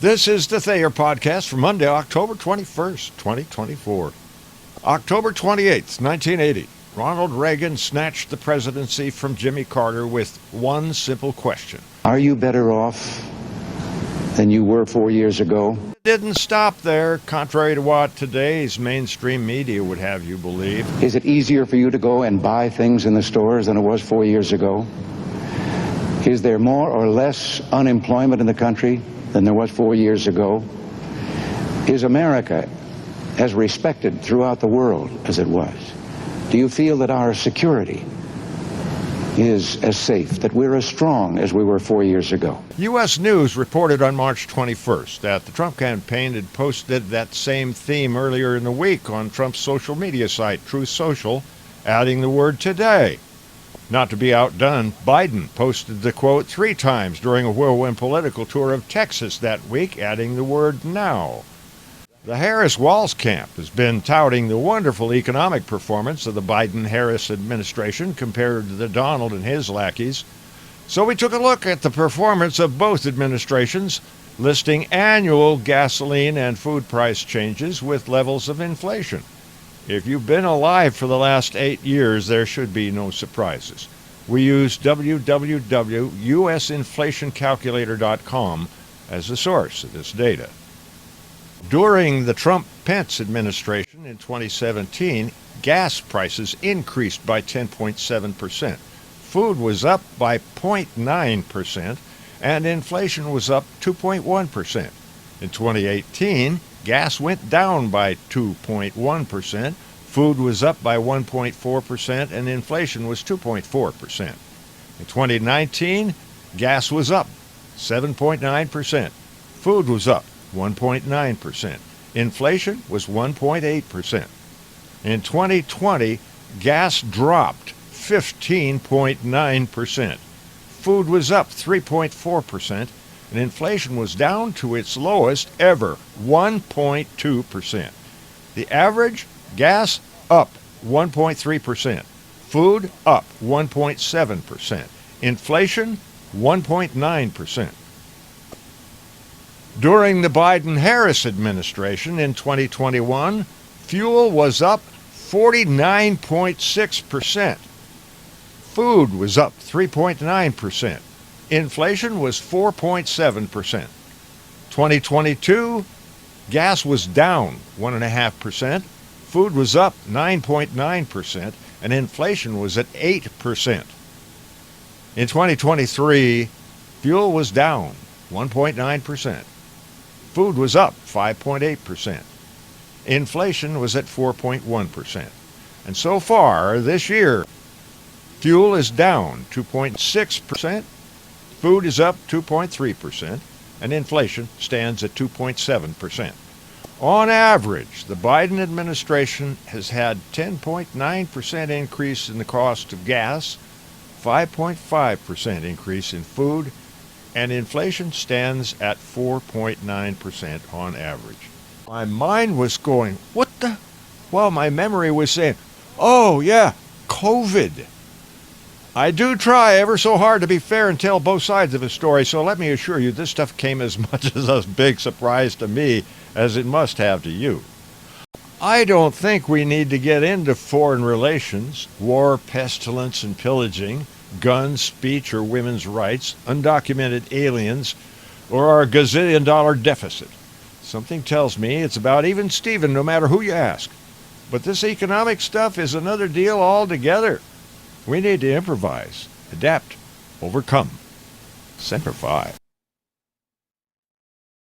This is the Thayer Podcast for Monday, October 21st, 2024. October 28th, 1980, Ronald Reagan snatched the presidency from Jimmy Carter with one simple question. Are you better off than you were 4 years ago? It didn't stop there, contrary to what today's mainstream media would have you believe. Is it easier for you to go and buy things in the stores than it was 4 years ago? Is there more or less unemployment in the country than there was 4 years ago? Is America as respected throughout the world as it was? Do you feel that our security is as safe, that we're as strong as we were 4 years ago? U.S. News reported on March 21st that the Trump campaign had posted that same theme earlier in the week on Trump's social media site, Truth Social, adding the word today. Not to be outdone, Biden posted the quote 3 times during a whirlwind political tour of Texas that week, adding the word now. The Harris-Walz camp has been touting the wonderful economic performance of the Biden-Harris administration compared to the Donald and his lackeys. So we took a look at the performance of both administrations, listing annual gasoline and food price changes with levels of inflation. If you've been alive for the last 8 years, there should be no surprises. We use www.usinflationcalculator.com as the source of this data. During the Trump-Pence administration in 2017, gas prices increased by 10.7%. Food was up by 0.9%, and inflation was up 2.1%. In 2018, gas went down by 2.1%, food was up by 1.4%, and inflation was 2.4%. In 2019, gas was up 7.9%, food was up 1.9%, inflation was 1.8%. In 2020, gas dropped 15.9%, food was up 3.4%, and inflation was down to its lowest ever, 1.2%. The average, gas up 1.3%, food up 1.7%, inflation 1.9%. During the Biden-Harris administration in 2021, fuel was up 49.6%, food was up 3.9%. Inflation was 4.7%. 2022, gas was down 1.5%, food was up 9.9%, and inflation was at 8%. In 2023, fuel was down 1.9%, food was up 5.8%, inflation was at 4.1%. And so far this year, fuel is down 2.6%, food is up 2.3%, and inflation stands at 2.7%. On average, the Biden administration has had 10.9% increase in the cost of gas, 5.5% increase in food, and inflation stands at 4.9% on average. My mind was going, what the? Well, my memory was saying, oh yeah, COVID. I do try ever so hard to be fair and tell both sides of a story, so let me assure you this stuff came as much as a big surprise to me as it must have to you. I don't think we need to get into foreign relations, war, pestilence, and pillaging, guns, speech, or women's rights, undocumented aliens, or our gazillion-dollar deficit. Something tells me it's about even Steven no matter who you ask. But this economic stuff is another deal altogether. We need to improvise, adapt, overcome. Semper Fi.